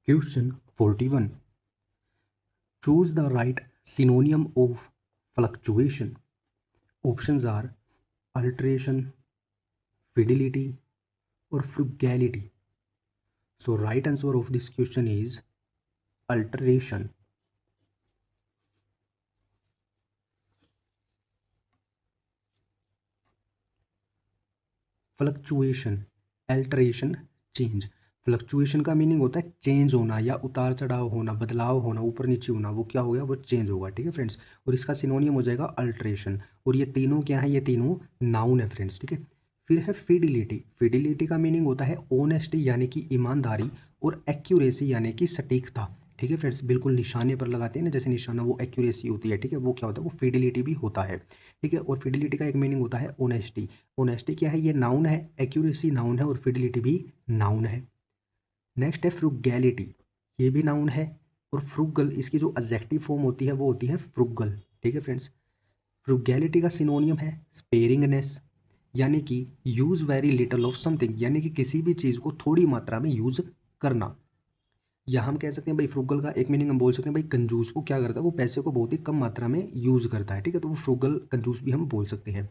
Question 41. Choose the right synonym of fluctuation. Options are alteration, fidelity, or frugality. So right answer of this question is alteration. Fluctuation, alteration, change. Fluctuation का meaning होता है change होना या उतार चढ़ाव होना, बदलाव होना, ऊपर नीचे होना। वो क्या हो गया? वो चेंज होगा। ठीक है फ्रेंड्स। और इसका सिनोनियम हो जाएगा अल्टरेशन। और ये तीनों क्या है? ये तीनों नाउन है फ्रेंड्स। ठीक है। फिर है फिडिलिटी। फिडिलिटी का मीनिंग होता है ऑनेस्टी यानी कि ईमानदारी, और एक्यूरेसी यानी कि सटीकता। ठीक है फ्रेंड्स। बिल्कुल निशाने पर लगाते हैं ना, जैसे निशाना, वो एक्यूरेसी होती है। ठीक है। वो क्या होता है? वो फिडिलिटी भी होता है। ठीक है। और फिडिलिटी का एक मीनिंग होता है ऑनेस्टी। ऑनेस्टी क्या है? ये नाउन है, एक्यूरेसी नाउन है, और फिडिलिटी भी नाउन है। नेक्स्ट है फ्रुगैलिटी। ये भी नाउन है। और फ्रुगल, इसकी जो एडजेक्टिव फॉर्म होती है वो होती है फ्रुगल। ठीक है फ्रेंड्स। फ्रुगैलिटी का सिनोनियम है स्पेरिंगनेस, यानी कि use very little of something, यानी कि किसी भी चीज़ को थोड़ी मात्रा में यूज़ करना। या हम कह सकते हैं भाई फ्रुगल का एक मीनिंग हम बोल सकते हैं भाई कंजूस। वो क्या करता है? वो पैसे को बहुत ही कम मात्रा में यूज़ करता है। ठीक है। तो वो फ्रुगल, कंजूस भी हम बोल सकते हैं।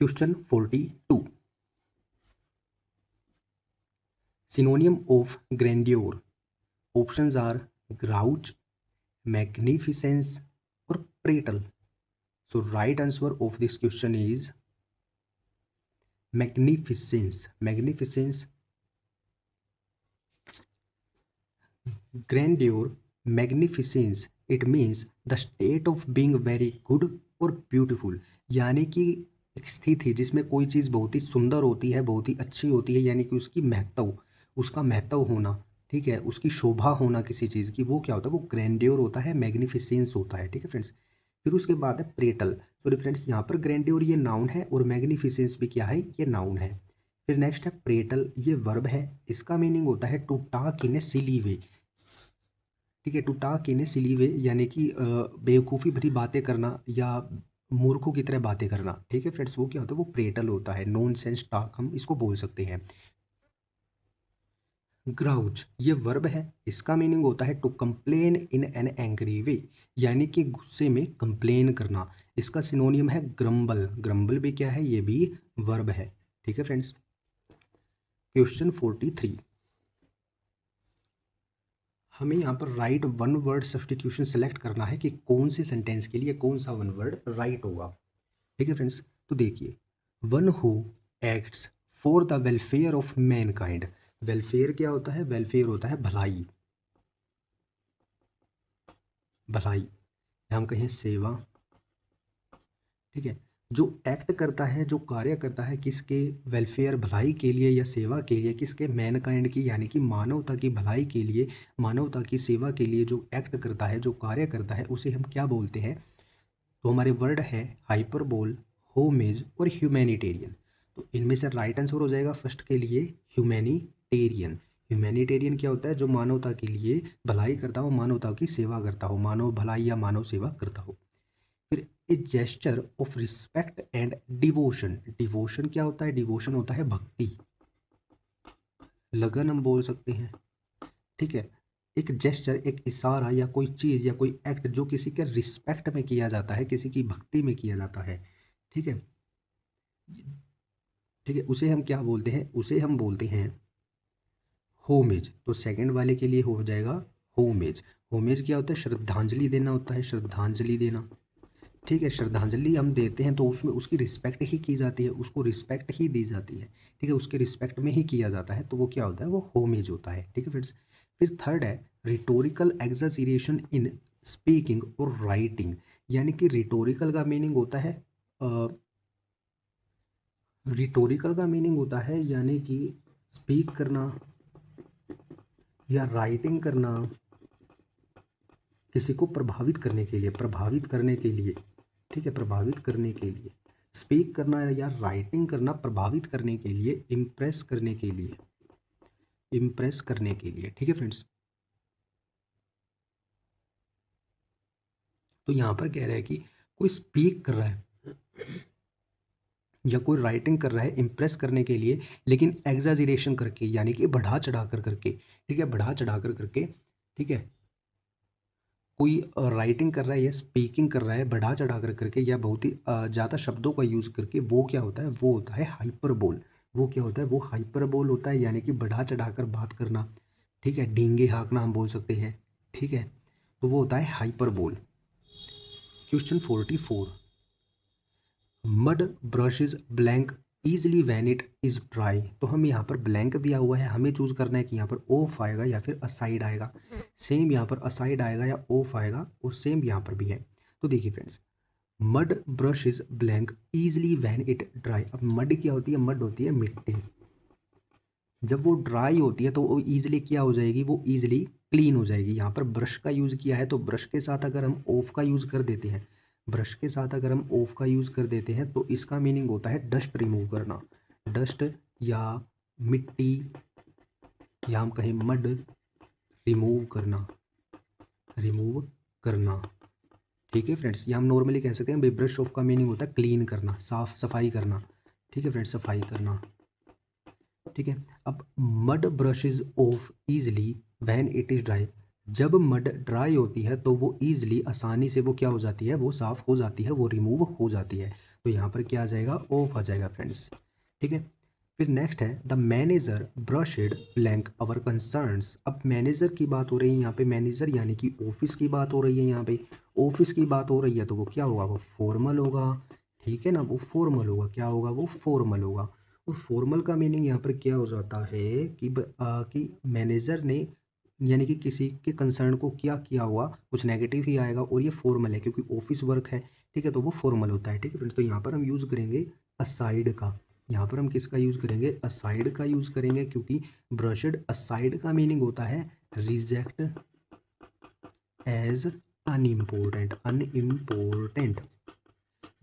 Question 42. Synonym of grandeur. Options are grouch, magnificence, or pratal. So right answer of this question is magnificence. Magnificence, grandeur, magnificence. It means the state of being very good or beautiful. यानी कि एक स्थिति जिसमें कोई चीज़ बहुत ही सुंदर होती है, बहुत ही अच्छी होती है, यानी कि उसकी महत्व, उसका महत्व होना। ठीक है। उसकी शोभा होना किसी चीज़ की, वो क्या होता है? वो ग्रैंड्योर होता है, मैग्निफिसेंस होता है। ठीक है फ्रेंड्स। फिर उसके बाद है प्रेटल। सॉरी फ्रेंड्स, यहाँ पर ग्रैंड्योर ये नाउन है और मैग्निफिसेंस भी क्या है? ये नाउन है। फिर नेक्स्ट है प्रेटल, ये वर्ब है। इसका मीनिंग होता है टू टॉक इन ए सिली वे। ठीक है। टू टॉक इन ए सिली वे, यानी कि बेवकूफ़ी भरी बातें करना या मूर्खों की तरह बातें करना। ठीक है फ्रेंड्स। वो क्या होता है? वो प्रेटल होता है, नॉन सेंस टॉक हम इसको बोल सकते हैं। ग्राउच, ये वर्ब है। इसका मीनिंग होता है to complain in an angry way, यानी कि गुस्से में कंप्लेन करना। इसका सिनोनियम है ग्रम्बल। ग्रम्बल भी क्या है? ये भी वर्ब है। ठीक है फ्रेंड्स। क्वेश्चन 43। हमें यहाँ पर right one word substitution select करना है कि कौन से सेंटेंस के लिए कौन सा वन वर्ड राइट होगा। ठीक है फ्रेंड्स। तो देखिए, one who acts for the welfare of Mankind. Welfare क्या होता है? वेलफेयर होता है भलाई। भलाई, या हम कहें सेवा। ठीक है। जो एक्ट करता है, जो कार्य करता है किसके? वेलफेयर, भलाई के लिए या सेवा के लिए। किसके? मैनकाइंड की, यानी कि मानवता की भलाई के लिए, मानवता की सेवा के लिए जो एक्ट करता है, जो कार्य करता है, उसे हम क्या बोलते हैं? तो हमारे वर्ड है हाइपरबोल, होमेज और ह्यूमैनिटेरियन। तो इनमें से राइट आंसर हो जाएगा फर्स्ट के लिए ह्यूमैनिटेरियन। ह्यूमैनिटेरियन क्या होता है? जो मानवता के लिए भलाई करता हो, मानवता की सेवा करता हो, मानव भलाई या मानव सेवा करता हो। फिर a gesture of respect and devotion. Devotion क्या होता है? डिवोशन होता है भक्ति, लगन हम बोल सकते हैं। ठीक है। एक जेस्चर, एक इशारा या कोई चीज़ या कोई एक्ट जो किसी के रिस्पेक्ट में किया जाता है, किसी की भक्ति में किया जाता है। ठीक है। ठीक है। उसे हम क्या बोलते हैं? उसे हम बोलते हैं होमेज। तो सेकंड वाले के लिए हो जाएगा होमेज। होमेज क्या होता है? श्रद्धांजलि देना होता है, श्रद्धांजलि देना। ठीक है। श्रद्धांजलि हम देते हैं तो उसमें उसकी रिस्पेक्ट ही की जाती है, उसको रिस्पेक्ट ही दी जाती है। ठीक है। उसके रिस्पेक्ट में ही किया जाता है, तो वो क्या होता है? वो होमेज होता है। ठीक है फ्रेंड्स। फिर थर्ड है रिटोरिकल एग्जाजरेशन इन स्पीकिंग और राइटिंग। यानी कि रिटोरिकल का मीनिंग होता है रिटोरिकल का मीनिंग होता है यानी कि स्पीक करना या राइटिंग करना, किसी को प्रभावित करने के लिए, प्रभावित करने के लिए। ठीक है। प्रभावित करने के लिए स्पीक करना या राइटिंग करना, प्रभावित करने के लिए, इम्प्रेस करने के लिए, इम्प्रेस करने के लिए। ठीक है फ्रेंड्स। तो यहाँ पर कह रहा है कि कोई स्पीक कर रहा है, या कोई राइटिंग कर रहा है इम्प्रेस करने के लिए, लेकिन एग्जाजरेशन करके, यानी कि बढ़ा चढ़ा कर करके, ठीक है, बढ़ा चढ़ा कर करके, ठीक है, कोई राइटिंग कर रहा है या स्पीकिंग कर रहा है बढ़ा चढ़ा कर करके, या बहुत ही ज़्यादा शब्दों का यूज़ करके, वो क्या होता है, वो होता है हाइपरबोल। वो क्या होता है, वो हाइपरबोल होता है, यानी कि बढ़ा चढ़ा कर बात करना, ठीक है, डींगे हाँकना हम बोल सकते हैं, ठीक है, तो वो होता है hyperbole. Question 44, mud brushes blank easily when it is dry. तो हम यहाँ पर ब्लैंक दिया हुआ है, हमें चूज़ करना है कि यहाँ पर ऑफ आएगा या फिर असाइड आएगा। सेम यहाँ पर असाइड आएगा या ऑफ आएगा, और सेम यहाँ पर भी है। तो देखिए friends, mud brush is blank easily when it dry. अब मड क्या होती है, मड होती है मिट्टी। जब वो ड्राई होती है तो वो ईजिली क्या हो जाएगी, वो ईजिली क्लीन हो जाएगी। यहाँ पर ब्रश का यूज़ किया है, तो ब्रश के साथ अगर हम ऑफ का यूज़ कर देते हैं, ब्रश के साथ अगर हम ऑफ का यूज़ कर देते हैं, तो इसका मीनिंग होता है डस्ट रिमूव करना, डस्ट या मिट्टी, या हम कहें मड रिमूव करना, रिमूव करना। ठीक है फ्रेंड्स, ये हम नॉर्मली कह सकते हैं भाई, ब्रश ऑफ का मीनिंग होता है क्लीन करना, साफ सफाई करना। ठीक है फ्रेंड्स, सफाई करना। ठीक है, अब mud brush is of easily when it is dry. जब मड ड्राई होती है तो वो ईजिली, आसानी से वो क्या हो जाती है, वो साफ़ हो जाती है, वो रिमूव हो जाती है। तो यहाँ पर क्या आ जाएगा, ऑफ आ जाएगा फ्रेंड्स। ठीक है, फिर नेक्स्ट है the manager brushed blank our concerns. अब मैनेजर की बात हो रही है यहाँ पे, मैनेजर यानी कि ऑफिस की बात हो रही है यहाँ पे, ऑफिस की बात हो रही है, तो वो क्या होगा, वो फॉर्मल होगा। ठीक है ना, वो फॉर्मल होगा, क्या होगा, वो फॉर्मल होगा। और फॉर्मल का मीनिंग यहाँ पर क्या हो जाता है कि मैनेजर ने, यानी कि किसी के कंसर्न को क्या किया हुआ, कुछ नेगेटिव ही आएगा, और ये फॉर्मल है क्योंकि ऑफिस वर्क है। ठीक है, तो वो फॉर्मल होता है। ठीक है फ्रेंड्स, तो यहाँ पर हम यूज़ करेंगे असाइड का। यहाँ पर हम किसका यूज़ करेंगे, असाइड का यूज़ करेंगे, क्योंकि ब्रशड असाइड का मीनिंग होता है रिजेक्ट एज अनइम्पोर्टेंट, अनइम्पोर्टेंट,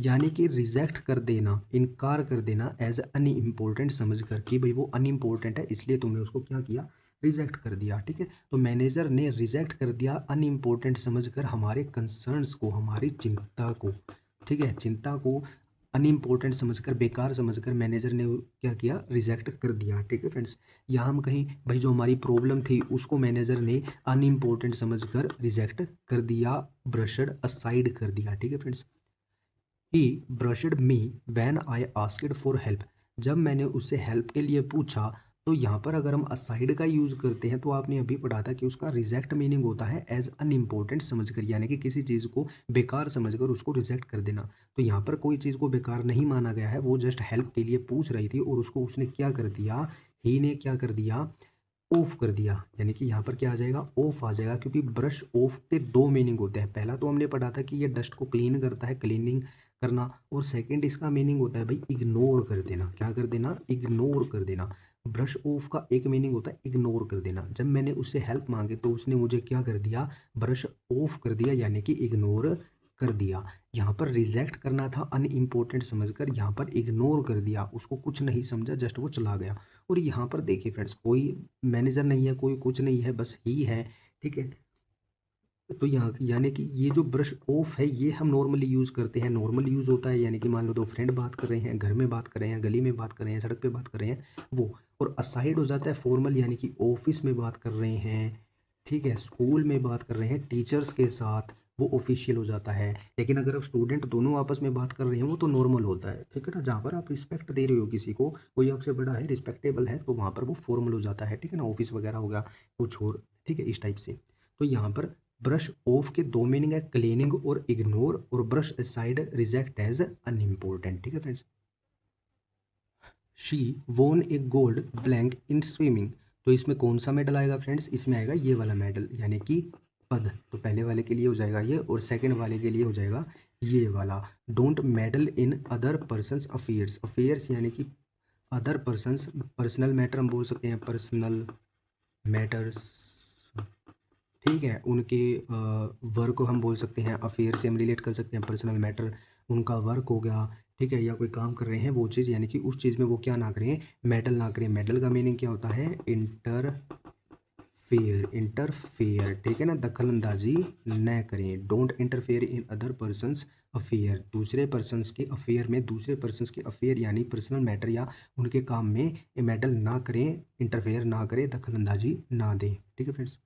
यानी कि रिजेक्ट कर देना, इनकार कर देना एज अनइम्पोर्टेंट समझ कर, कि भाई वो अनइम्पोर्टेंट है, इसलिए तुमने उसको क्या किया, रिजेक्ट कर दिया। ठीक है, तो मैनेजर ने रिजेक्ट कर दिया अनइम्पोर्टेंट समझ कर हमारे कंसर्न्स को, हमारी चिंता को। ठीक है, चिंता को अनइम्पोर्टेंट समझकर, बेकार समझकर मैनेजर ने क्या किया, रिजेक्ट कर दिया। ठीक है फ्रेंड्स, यहाँ हम कहीं भाई जो हमारी प्रॉब्लम थी उसको मैनेजर ने अनइम्पोर्टेंट समझकर रिजेक्ट कर दिया, ब्रशड असाइड कर दिया। ठीक है friends, he brushed me when I asked for help. जब मैंने उससे हेल्प के लिए पूछा, तो यहाँ पर अगर हम असाइड का यूज़ करते हैं, तो आपने अभी पढ़ा था कि उसका रिजेक्ट मीनिंग होता है एज अनइम्पोर्टेंट समझकर, यानी कि किसी चीज़ को बेकार समझकर उसको रिजेक्ट कर देना। तो यहाँ पर कोई चीज़ को बेकार नहीं माना गया है, वो जस्ट हेल्प के लिए पूछ रही थी, और उसको उसने क्या कर दिया, ही ने क्या कर दिया, ऑफ कर दिया। यानी कि यहाँ पर क्या आ जाएगा, ऑफ आ जाएगा, क्योंकि ब्रश ऑफ के दो मीनिंग होते हैं। पहला तो हमने पढ़ा था कि ये डस्ट को क्लीन करता है, क्लीनिंग करना, और सेकंड इसका मीनिंग होता है भाई इग्नोर कर देना। क्या कर देना, इग्नोर कर देना। ब्रश ऑफ का एक मीनिंग होता है इग्नोर कर देना। जब मैंने उससे हेल्प मांगी तो उसने मुझे क्या कर दिया, ब्रश ऑफ कर दिया, यानी कि इग्नोर कर दिया। यहाँ पर रिजेक्ट करना था अनइम्पोर्टेंट समझकर, यहाँ पर इग्नोर कर दिया, उसको कुछ नहीं समझा, जस्ट वो चला गया। और यहाँ पर देखिए फ्रेंड्स, कोई मैनेजर नहीं है, कोई कुछ नहीं है, बस ही है। ठीक है, तो यहाँ यानी कि ये जो ब्रश ऑफ है, ये हम नॉर्मली यूज़ करते हैं। नॉर्मल यूज़ होता है, यानी कि मान लो दो फ्रेंड बात कर रहे हैं, घर में बात कर रहे हैं, गली में बात कर रहे हैं, सड़क पे बात कर रहे हैं, वो। और असाइड हो जाता है फॉर्मल, यानी कि ऑफिस में बात कर रहे हैं, ठीक है, स्कूल में बात कर रहे हैं टीचर्स के साथ, वो ऑफिशियल हो जाता है। लेकिन अगर आप स्टूडेंट दोनों आपस में बात कर रहे हैं, वो तो नॉर्मल होता है। ठीक है ना, जहाँ पर आप रिस्पेक्ट दे रहे हो किसी को, कोई आपसे बड़ा है, रिस्पेक्टेबल है, तो वहाँ पर वो फॉर्मल हो जाता है। ठीक है ना, ऑफिस वगैरह हो गया, कुछ और। ठीक है, इस टाइप से। तो यहाँ पर ब्रश ऑफ के दो मीनिंग है, क्लीनिंग और इग्नोर, और brush aside reject as unimportant. ठीक है friends, she won a gold blank in swimming. तो इसमें कौन सा मेडल आएगा फ्रेंड्स, इसमें आएगा ये वाला मेडल, यानी कि पद। तो पहले वाले के लिए हो जाएगा ये, और सेकंड वाले के लिए हो जाएगा ये वाला। Don't medal in other persons affairs. Affairs यानी कि अदर पर्सनस, पर्सनल मैटर हम बोल सकते हैं, पर्सनल मैटर्स। ठीक है, उनके वर्क को हम बोल सकते हैं, अफेयर से हम रिलेट कर सकते हैं, पर्सनल मैटर उनका वर्क हो गया। ठीक है, या कोई काम कर रहे हैं वो चीज़, यानी कि उस चीज़ में वो क्या ना करें, मेडल ना करें। मेडल का मीनिंग क्या होता है, इंटरफेयर, इंटरफेयर। ठीक है ना, दखल अंदाजी न करें। Don't interfere in other persons affair, दूसरे पर्सन्स के अफेयर में, दूसरे पर्सन्स के अफेयर यानी पर्सनल मैटर या उनके काम में मेडल ना करें, इंटरफेयर ना करें, दखल अंदाजी ना दें। ठीक है फ्रेंड्स।